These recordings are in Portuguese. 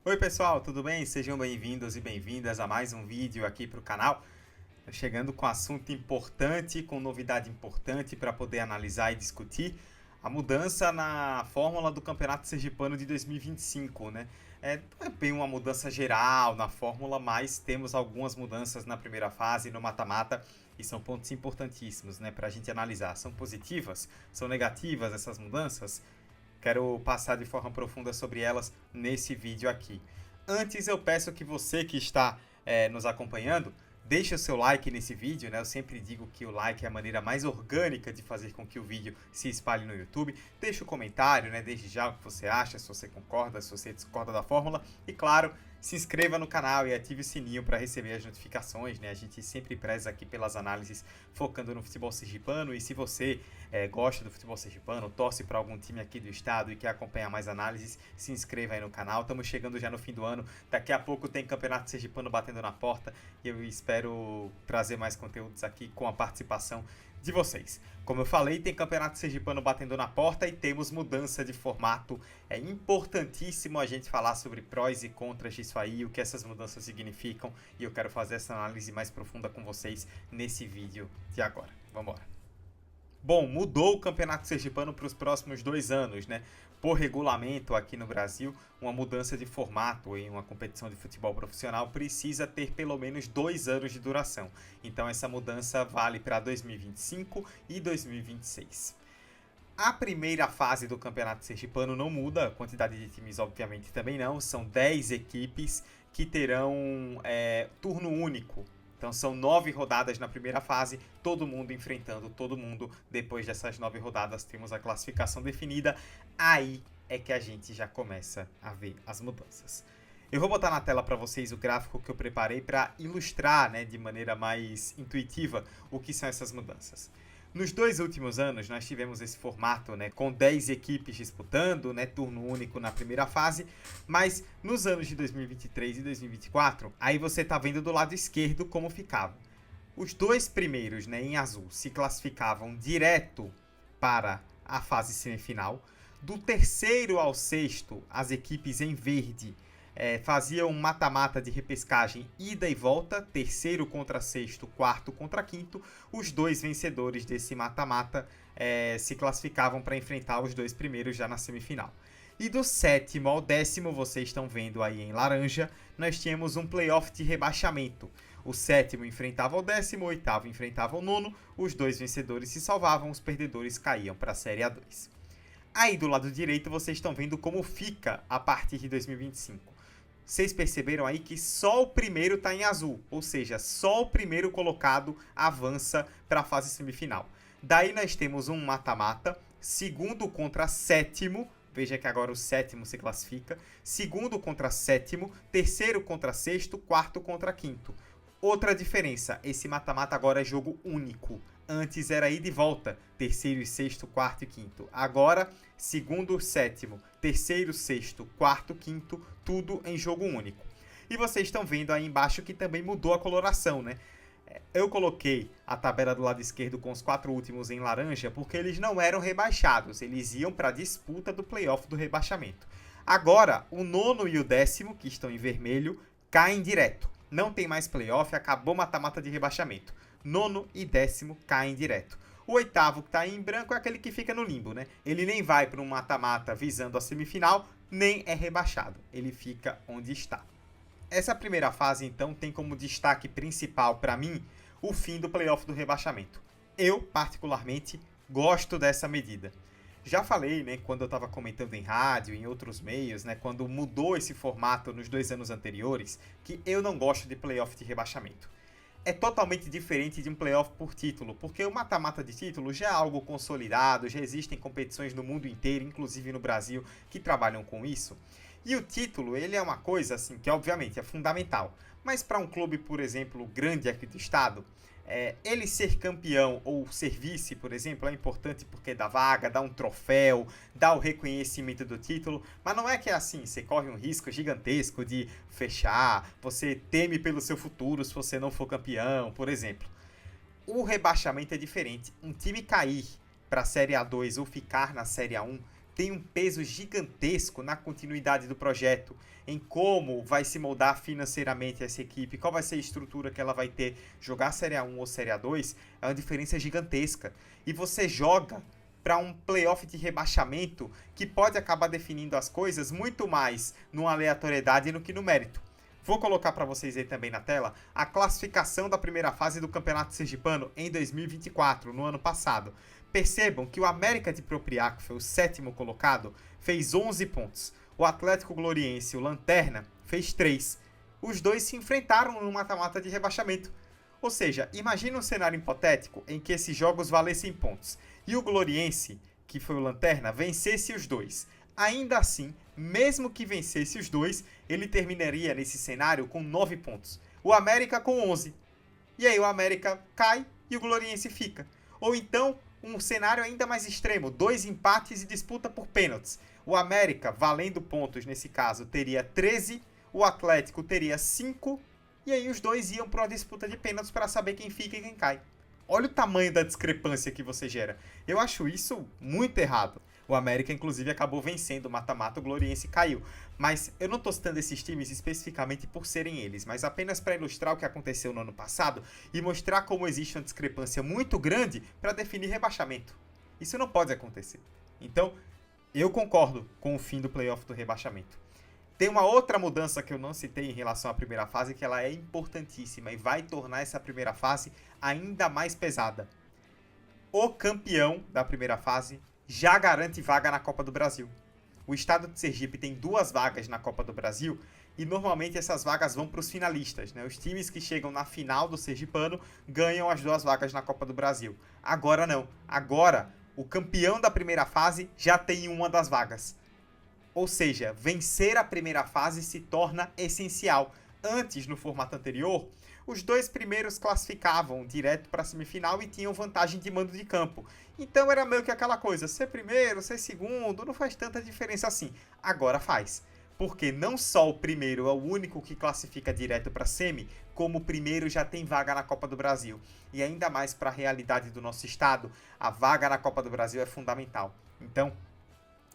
Oi pessoal, tudo bem? Sejam bem-vindos e bem-vindas a mais um vídeo aqui para o canal. Chegando com assunto importante, com novidade importante para poder analisar e discutir a mudança na fórmula do Campeonato Sergipano de 2025, né? Não é bem uma mudança geral na fórmula, mas temos algumas mudanças na primeira fase, no mata-mata, e são pontos importantíssimos, né, para a gente analisar. São positivas? São negativas essas mudanças? Quero passar de forma profunda sobre elas nesse vídeo aqui. Antes eu peço que você que está nos acompanhando, deixe o seu like nesse vídeo, né? Eu sempre digo que o like é a maneira mais orgânica de fazer com que o vídeo se espalhe no YouTube. Deixe o comentário, né? Desde já o que você acha, se você concorda, se você discorda da fórmula. E claro, se inscreva no canal e ative o sininho para receber as notificações, né? A gente sempre preza aqui pelas análises focando no futebol sergipano. E se você gosta do futebol sergipano, torce para algum time aqui do estado e quer acompanhar mais análises, se inscreva aí no canal. Estamos chegando já no fim do ano. Daqui a pouco tem Campeonato Sergipano batendo na porta e eu espero trazer mais conteúdos aqui com a participação de vocês. Como eu falei, tem Campeonato Sergipano batendo na porta e temos mudança de formato. É importantíssimo a gente falar sobre prós e contras disso aí, o que essas mudanças significam, e eu quero fazer essa análise mais profunda com vocês nesse vídeo de agora. Vamos embora. Bom, mudou o Campeonato Sergipano para os próximos 2 anos, né? Por regulamento aqui no Brasil, uma mudança de formato em uma competição de futebol profissional precisa ter pelo menos 2 anos de duração. Então essa mudança vale para 2025 e 2026. A primeira fase do Campeonato Sergipano não muda, a quantidade de times obviamente também não, são 10 equipes que terão turno único. Então são 9 rodadas na primeira fase, todo mundo enfrentando todo mundo. Depois dessas 9 rodadas temos a classificação definida. Aí é que a gente já começa a ver as mudanças. Eu vou botar na tela para vocês o gráfico que eu preparei para ilustrar, né, de maneira mais intuitiva o que são essas mudanças. Nos 2 últimos anos, nós tivemos esse formato, né, com 10 equipes disputando, né, turno único na primeira fase, mas nos anos de 2023 e 2024, aí você está vendo do lado esquerdo como ficava. Os 2 primeiros, né, em azul, se classificavam direto para a fase semifinal. Do terceiro ao sexto, as equipes em verde faziam um mata-mata de repescagem ida e volta, terceiro contra sexto, quarto contra quinto. Os 2 vencedores desse mata-mata se classificavam para enfrentar os 2 primeiros já na semifinal. E do sétimo ao décimo, vocês estão vendo aí em laranja, nós tínhamos um playoff de rebaixamento. O sétimo enfrentava o décimo, o oitavo enfrentava o nono, os 2 vencedores se salvavam, os perdedores caíam para a Série A2. Aí do lado direito vocês estão vendo como fica a partir de 2025. Vocês perceberam aí que só o primeiro está em azul, ou seja, só o primeiro colocado avança para a fase semifinal. Daí nós temos um mata-mata, segundo contra sétimo, veja que agora o sétimo se classifica, segundo contra sétimo, terceiro contra sexto, quarto contra quinto. Outra diferença, esse mata-mata agora é jogo único. Antes era ida e volta, terceiro e sexto, quarto e quinto. Agora, segundo, sétimo, terceiro, sexto, quarto, quinto, tudo em jogo único. E vocês estão vendo aí embaixo que também mudou a coloração, né? Eu coloquei a tabela do lado esquerdo com os 4 últimos em laranja porque eles não eram rebaixados, eles iam para a disputa do playoff do rebaixamento. Agora, o nono e o décimo, que estão em vermelho, caem direto. Não tem mais playoff, acabou mata-mata de rebaixamento. Nono e décimo caem direto. O oitavo, que está em branco, é aquele que fica no limbo, né? Ele nem vai para um mata-mata visando a semifinal, nem é rebaixado. Ele fica onde está. Essa primeira fase, então, tem como destaque principal para mim o fim do playoff do rebaixamento. Eu, particularmente, gosto dessa medida. Já falei, né, quando eu estava comentando em rádio, em outros meios, né, quando mudou esse formato nos 2 anos anteriores, que eu não gosto de playoff de rebaixamento. É totalmente diferente de um playoff por título, porque o mata-mata de título já é algo consolidado, já existem competições no mundo inteiro, inclusive no Brasil, que trabalham com isso. E o título, ele é uma coisa assim que obviamente é fundamental, mas para um clube, por exemplo, grande aqui do estado, ele ser campeão ou ser vice, por exemplo, é importante porque dá vaga, dá um troféu, dá o reconhecimento do título, mas não é que é assim, você corre um risco gigantesco de fechar, você teme pelo seu futuro se você não for campeão, por exemplo. O rebaixamento é diferente. Um time cair para a Série A2 ou ficar na Série A1 tem um peso gigantesco na continuidade do projeto, em como vai se moldar financeiramente essa equipe, qual vai ser a estrutura que ela vai ter. Jogar Série A1 ou Série A2 é uma diferença gigantesca. E você joga para um playoff de rebaixamento que pode acabar definindo as coisas muito mais numa aleatoriedade do que no mérito. Vou colocar para vocês aí também na tela a classificação da primeira fase do Campeonato Sergipano em 2024, no ano passado. Percebam que o América de Propriá, que foi o 7º colocado, fez 11 pontos. O Atlético Gloriense, o Lanterna, fez 3. Os dois se enfrentaram no mata-mata de rebaixamento. Ou seja, imagine um cenário hipotético em que esses jogos valessem pontos e o Gloriense, que foi o Lanterna, vencesse os dois. Ainda assim, mesmo que vencesse os dois, ele terminaria nesse cenário com 9 pontos. O América com 11. E aí o América cai e o Gloriense fica. Ou então, um cenário ainda mais extremo, 2 empates e disputa por pênaltis. O América, valendo pontos nesse caso, teria 13, o Atlético teria 5, e aí os dois iam para uma disputa de pênaltis para saber quem fica e quem cai. Olha o tamanho da discrepância que você gera. Eu acho isso muito errado. O América, inclusive, acabou vencendo o mata-mata, o Gloriense caiu. Mas eu não estou citando esses times especificamente por serem eles, mas apenas para ilustrar o que aconteceu no ano passado e mostrar como existe uma discrepância muito grande para definir rebaixamento. Isso não pode acontecer. Então, eu concordo com o fim do playoff do rebaixamento. Tem uma outra mudança que eu não citei em relação à primeira fase, que ela é importantíssima e vai tornar essa primeira fase ainda mais pesada. O campeão da primeira fase já garante vaga na Copa do Brasil. O estado de Sergipe tem 2 vagas na Copa do Brasil e normalmente essas vagas vão para os finalistas, né? Os times que chegam na final do Sergipano ganham as 2 vagas na Copa do Brasil. Agora não. Agora, o campeão da primeira fase já tem uma das vagas. Ou seja, vencer a primeira fase se torna essencial. Antes, no formato anterior, os 2 primeiros classificavam direto para a semifinal e tinham vantagem de mando de campo. Então era meio que aquela coisa, ser primeiro, ser segundo, não faz tanta diferença assim. Agora faz. Porque não só o primeiro é o único que classifica direto para a semi, como o primeiro já tem vaga na Copa do Brasil. E ainda mais para a realidade do nosso estado, a vaga na Copa do Brasil é fundamental. Então,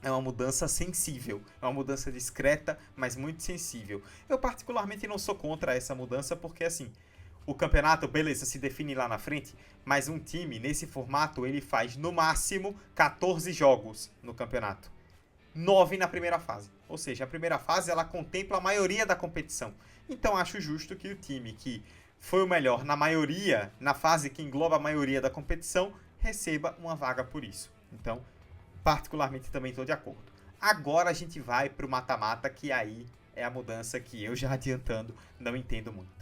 é uma mudança sensível, é uma mudança discreta, mas muito sensível. Eu particularmente não sou contra essa mudança porque, assim, o campeonato, beleza, se define lá na frente, mas um time, nesse formato, ele faz no máximo 14 jogos no campeonato. 9 na primeira fase. Ou seja, a primeira fase, ela contempla a maioria da competição. Então, acho justo que o time que foi o melhor na maioria, na fase que engloba a maioria da competição, receba uma vaga por isso. Então, particularmente também estou de acordo. Agora a gente vai para o mata-mata, que aí é a mudança que eu já adiantando não entendo muito.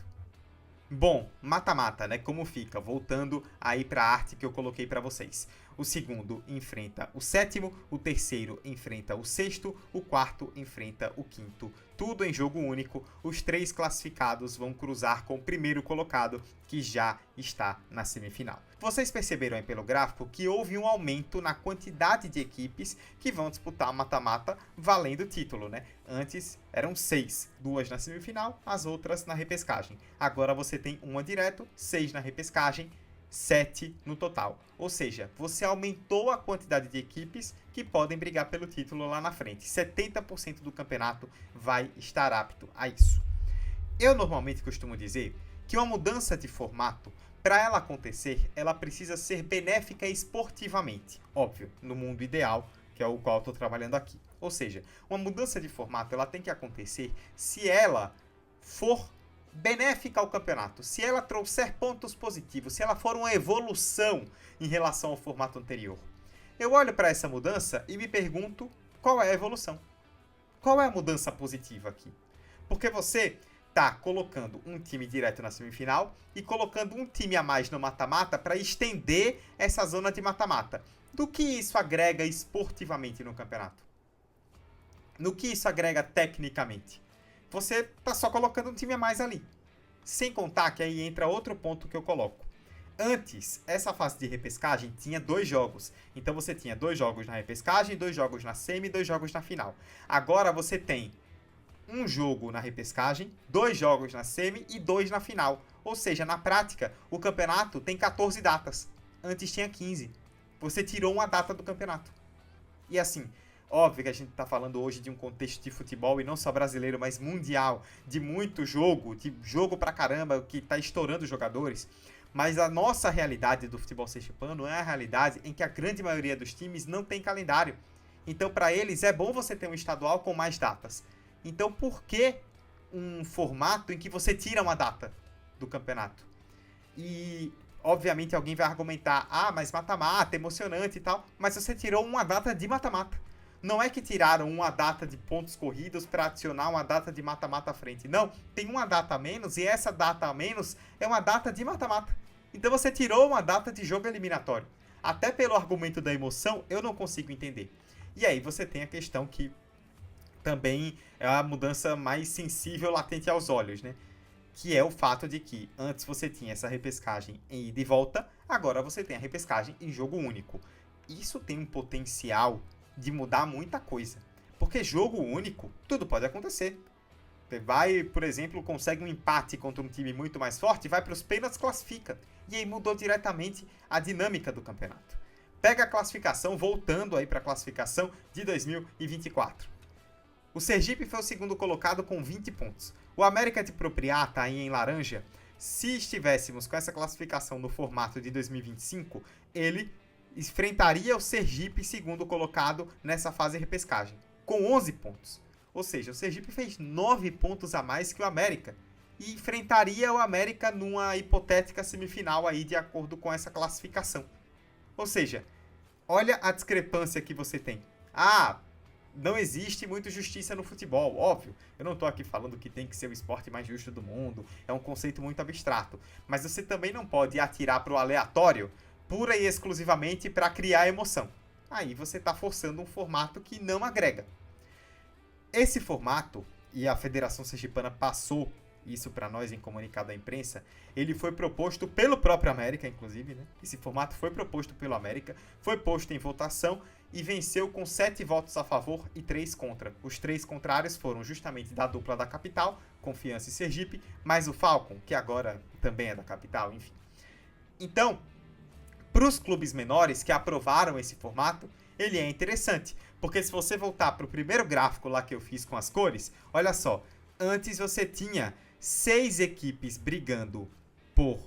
Bom, mata-mata, né? Como fica? Voltando aí para a arte que eu coloquei para vocês. O segundo enfrenta o 7º, o terceiro enfrenta o 6º, o quarto enfrenta o 5º. Tudo em jogo único. Os 3 classificados vão cruzar com o primeiro colocado, que já está na semifinal. Vocês perceberam aí pelo gráfico que houve um aumento na quantidade de equipes que vão disputar mata-mata valendo o título, né? Antes eram 6, 2 na semifinal, as outras na repescagem. Agora você tem uma direto, 6 na repescagem, 7 no total. Ou seja, você aumentou a quantidade de equipes que podem brigar pelo título lá na frente. 70% do campeonato vai estar apto a isso. Eu normalmente costumo dizer que uma mudança de formato, para ela acontecer, ela precisa ser benéfica esportivamente. Óbvio, no mundo ideal, que é o qual eu estou trabalhando aqui. Ou seja, uma mudança de formato ela tem que acontecer se ela for benéfica ao campeonato, se ela trouxer pontos positivos, se ela for uma evolução em relação ao formato anterior. Eu olho para essa mudança e me pergunto qual é a evolução. Qual é a mudança positiva aqui? Porque você está colocando um time direto na semifinal e colocando um time a mais no mata-mata para estender essa zona de mata-mata. Do que isso agrega esportivamente no campeonato? No que isso agrega tecnicamente? Você está só colocando um time a mais ali. Sem contar que aí entra outro ponto que eu coloco. Antes, essa fase de repescagem tinha 2 jogos. Então você tinha 2 jogos na repescagem, 2 jogos na semi e 2 jogos na final. Agora você tem um jogo na repescagem, 2 jogos na semi e 2 na final. Ou seja, na prática, o campeonato tem 14 datas. Antes tinha 15. Você tirou uma data do campeonato. E assim, Óbvio que a gente está falando hoje de um contexto de futebol, e não só brasileiro, mas mundial, de muito jogo, de jogo pra caramba, que está estourando os jogadores. Mas a nossa realidade do futebol sergipano é a realidade em que a grande maioria dos times não tem calendário. Então, para eles, é bom você ter um estadual com mais datas. Então, por que um formato em que você tira uma data do campeonato? E, obviamente, alguém vai argumentar, mas mata-mata, emocionante e tal, mas você tirou uma data de mata-mata. Não é que tiraram uma data de pontos corridos para adicionar uma data de mata-mata à frente. Não, tem uma data a menos e essa data a menos é uma data de mata-mata. Então você tirou uma data de jogo eliminatório. Até pelo argumento da emoção, eu não consigo entender. E aí você tem a questão que também é a mudança mais sensível, latente aos olhos, né? Que é o fato de que antes você tinha essa repescagem em ida e volta, agora você tem a repescagem em jogo único. Isso tem um potencial de mudar muita coisa. Porque jogo único, tudo pode acontecer. Você vai, por exemplo, consegue um empate contra um time muito mais forte, vai para os pênaltis, classifica. E aí mudou diretamente a dinâmica do campeonato. Pega a classificação, voltando aí para a classificação de 2024. O Sergipe foi o segundo colocado com 20 pontos. O América de Propriá está aí em laranja. Se estivéssemos com essa classificação no formato de 2025, ele enfrentaria o Sergipe segundo colocado nessa fase de repescagem, com 11 pontos. Ou seja, o Sergipe fez 9 pontos a mais que o América e enfrentaria o América numa hipotética semifinal aí de acordo com essa classificação. Ou seja, olha a discrepância que você tem. Não existe muita justiça no futebol, óbvio. Eu não estou aqui falando que tem que ser o esporte mais justo do mundo, é um conceito muito abstrato. Mas você também não pode atirar para o aleatório pura e exclusivamente para criar emoção. Aí você está forçando um formato que não agrega. Esse formato, e a Federação Sergipana passou isso para nós em comunicado à imprensa, ele foi proposto pelo próprio América, inclusive, né? Esse formato foi proposto pelo América, foi posto em votação e venceu com 7 votos a favor e 3 contra. Os 3 contrários foram justamente da dupla da capital, Confiança e Sergipe, mais o Falcon, que agora também é da capital, enfim. Então, para os clubes menores que aprovaram esse formato, ele é interessante, porque se você voltar para o primeiro gráfico lá que eu fiz com as cores, olha só, antes você tinha 6 equipes brigando por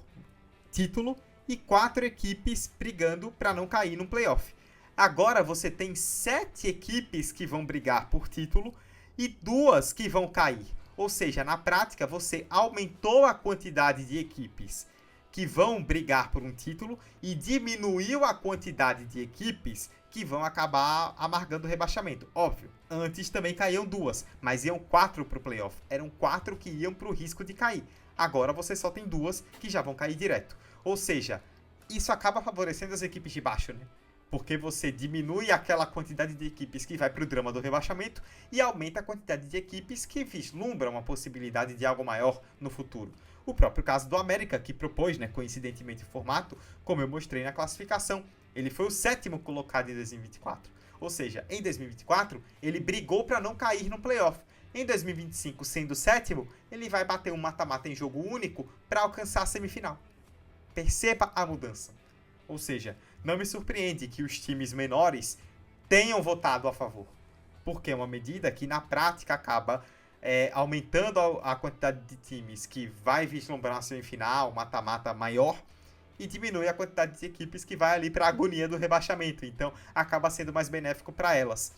título e 4 equipes brigando para não cair no playoff. Agora você tem 7 equipes que vão brigar por título e 2 que vão cair. Ou seja, na prática você aumentou a quantidade de equipes que vão brigar por um título e diminuiu a quantidade de equipes que vão acabar amargando o rebaixamento. Óbvio, antes também caíam 2, mas iam 4 para o playoff. Eram 4 que iam para o risco de cair. Agora você só tem 2 que já vão cair direto. Ou seja, isso acaba favorecendo as equipes de baixo, né? Porque você diminui aquela quantidade de equipes que vai para o drama do rebaixamento e aumenta a quantidade de equipes que vislumbram uma possibilidade de algo maior no futuro. O próprio caso do América, que propôs, né, coincidentemente, o formato, como eu mostrei na classificação. Ele foi o 7º colocado em 2024. Ou seja, em 2024, ele brigou para não cair no playoff. Em 2025, sendo o 7º, ele vai bater um mata-mata em jogo único para alcançar a semifinal. Perceba a mudança. Ou seja, não me surpreende que os times menores tenham votado a favor. Porque é uma medida que, na prática, acaba aumentando a quantidade de times que vai vislumbrar uma semifinal, mata-mata maior, e diminui a quantidade de equipes que vai ali para a agonia do rebaixamento. Então, acaba sendo mais benéfico para elas.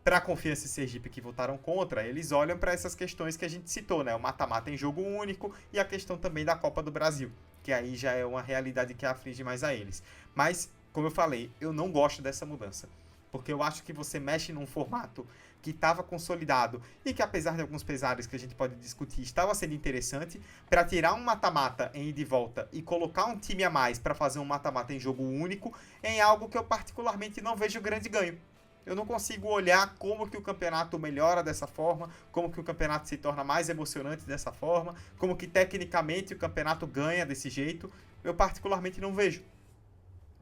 Para a Confiança e Sergipe que votaram contra, eles olham para essas questões que a gente citou, né? O mata-mata em jogo único e a questão também da Copa do Brasil, que aí já é uma realidade que aflige mais a eles. Mas, como eu falei, eu não gosto dessa mudança. Porque eu acho que você mexe num formato que estava consolidado e que, apesar de alguns pesares que a gente pode discutir, estava sendo interessante, para tirar um mata-mata em ida e volta e colocar um time a mais para fazer um mata-mata em jogo único, em algo que eu particularmente não vejo grande ganho. Eu não consigo olhar como que o campeonato melhora dessa forma, como que o campeonato se torna mais emocionante dessa forma, como que tecnicamente o campeonato ganha desse jeito. Eu particularmente não vejo.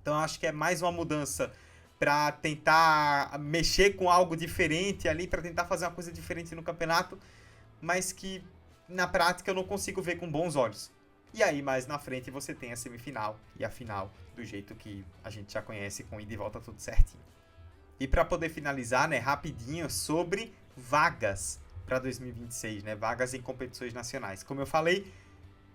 Então eu acho que é mais uma mudança para tentar mexer com algo diferente ali, para tentar fazer uma coisa diferente no campeonato, mas que na prática eu não consigo ver com bons olhos. E aí mais na frente você tem a semifinal e a final do jeito que a gente já conhece, com ida e volta tudo certinho. E para poder finalizar, né, rapidinho sobre vagas para 2026, né, vagas em competições nacionais. Como eu falei,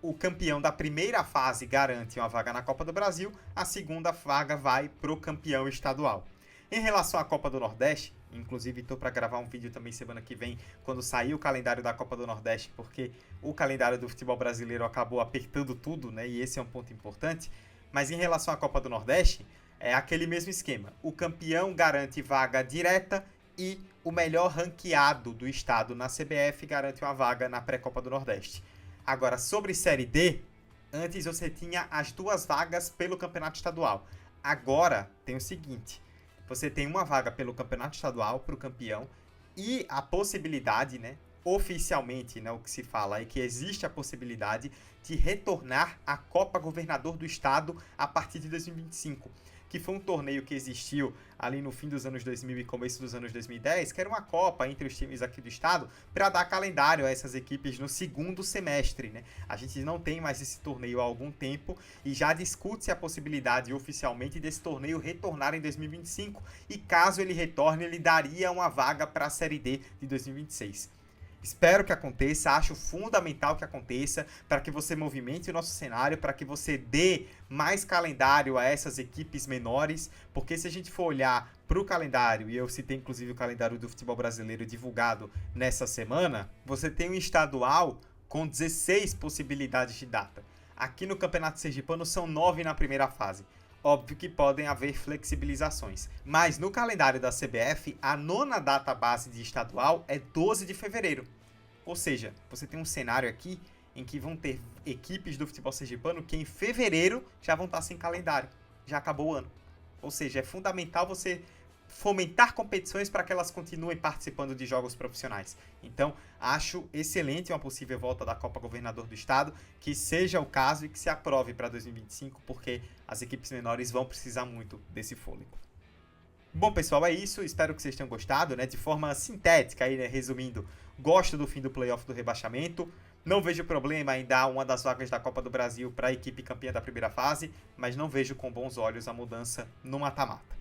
o campeão da primeira fase garante uma vaga na Copa do Brasil, a segunda vaga vai para o campeão estadual. Em relação à Copa do Nordeste, inclusive estou para gravar um vídeo também semana que vem, quando sair o calendário da Copa do Nordeste, porque o calendário do futebol brasileiro acabou apertando tudo, né? E esse é um ponto importante. Mas em relação à Copa do Nordeste, é aquele mesmo esquema. O campeão garante vaga direta e o melhor ranqueado do estado na CBF garante uma vaga na pré-Copa do Nordeste. Agora, sobre Série D, antes você tinha as 2 vagas pelo campeonato estadual. Agora tem o seguinte: você tem uma vaga pelo campeonato estadual para o campeão e a possibilidade, né, oficialmente, né, o que se fala é que existe a possibilidade de retornar à Copa Governador do Estado a partir de 2025, que foi um torneio que existiu ali no fim dos anos 2000 e começo dos anos 2010, que era uma Copa entre os times aqui do estado para dar calendário a essas equipes no segundo semestre, né? A gente não tem mais esse torneio há algum tempo e já discute-se a possibilidade oficialmente desse torneio retornar em 2025 e caso ele retorne, ele daria uma vaga para a Série D de 2026. Espero que aconteça, acho fundamental que aconteça para que você movimente o nosso cenário, para que você dê mais calendário a essas equipes menores, porque se a gente for olhar para o calendário, e eu citei inclusive o calendário do futebol brasileiro divulgado nessa semana, você tem um estadual com 16 possibilidades de data. Aqui no Campeonato Sergipano são 9 na primeira fase. Óbvio que podem haver flexibilizações, mas no calendário da CBF, a 9ª data base de estadual é 12 de fevereiro. Ou seja, você tem um cenário aqui em que vão ter equipes do futebol sergipano que em fevereiro já vão estar sem calendário, já acabou o ano. Ou seja, é fundamental você fomentar competições para que elas continuem participando de jogos profissionais. Então, acho excelente uma possível volta da Copa Governador do Estado, que seja o caso e que se aprove para 2025, porque as equipes menores vão precisar muito desse fôlego. Bom, pessoal, é isso. Espero que vocês tenham gostado, né? De forma sintética, aí, né? Resumindo, gosto do fim do playoff do rebaixamento. Não vejo problema em dar uma das vagas da Copa do Brasil para a equipe campeã da primeira fase, mas não vejo com bons olhos a mudança no mata-mata.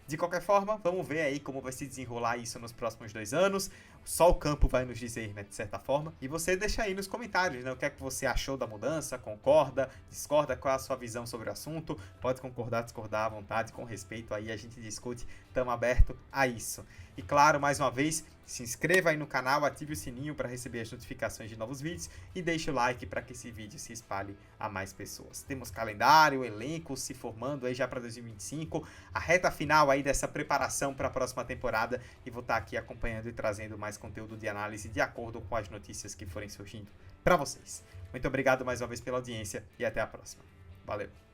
De qualquer forma, vamos ver aí como vai se desenrolar isso nos próximos 2 anos. Só o campo vai nos dizer, né, de certa forma. E você deixa aí nos comentários, né, o que é que você achou da mudança, concorda, discorda, qual é a sua visão sobre o assunto. Pode concordar, discordar à vontade, com respeito aí, a gente discute, estamos abertos a isso. E claro, mais uma vez, se inscreva aí no canal, ative o sininho para receber as notificações de novos vídeos e deixe o like para que esse vídeo se espalhe a mais pessoas. Temos calendário, elenco se formando aí já para 2025, a reta final aí dessa preparação para a próxima temporada e vou estar aqui acompanhando e trazendo mais conteúdo de análise de acordo com as notícias que forem surgindo para vocês. Muito obrigado mais uma vez pela audiência e até a próxima. Valeu!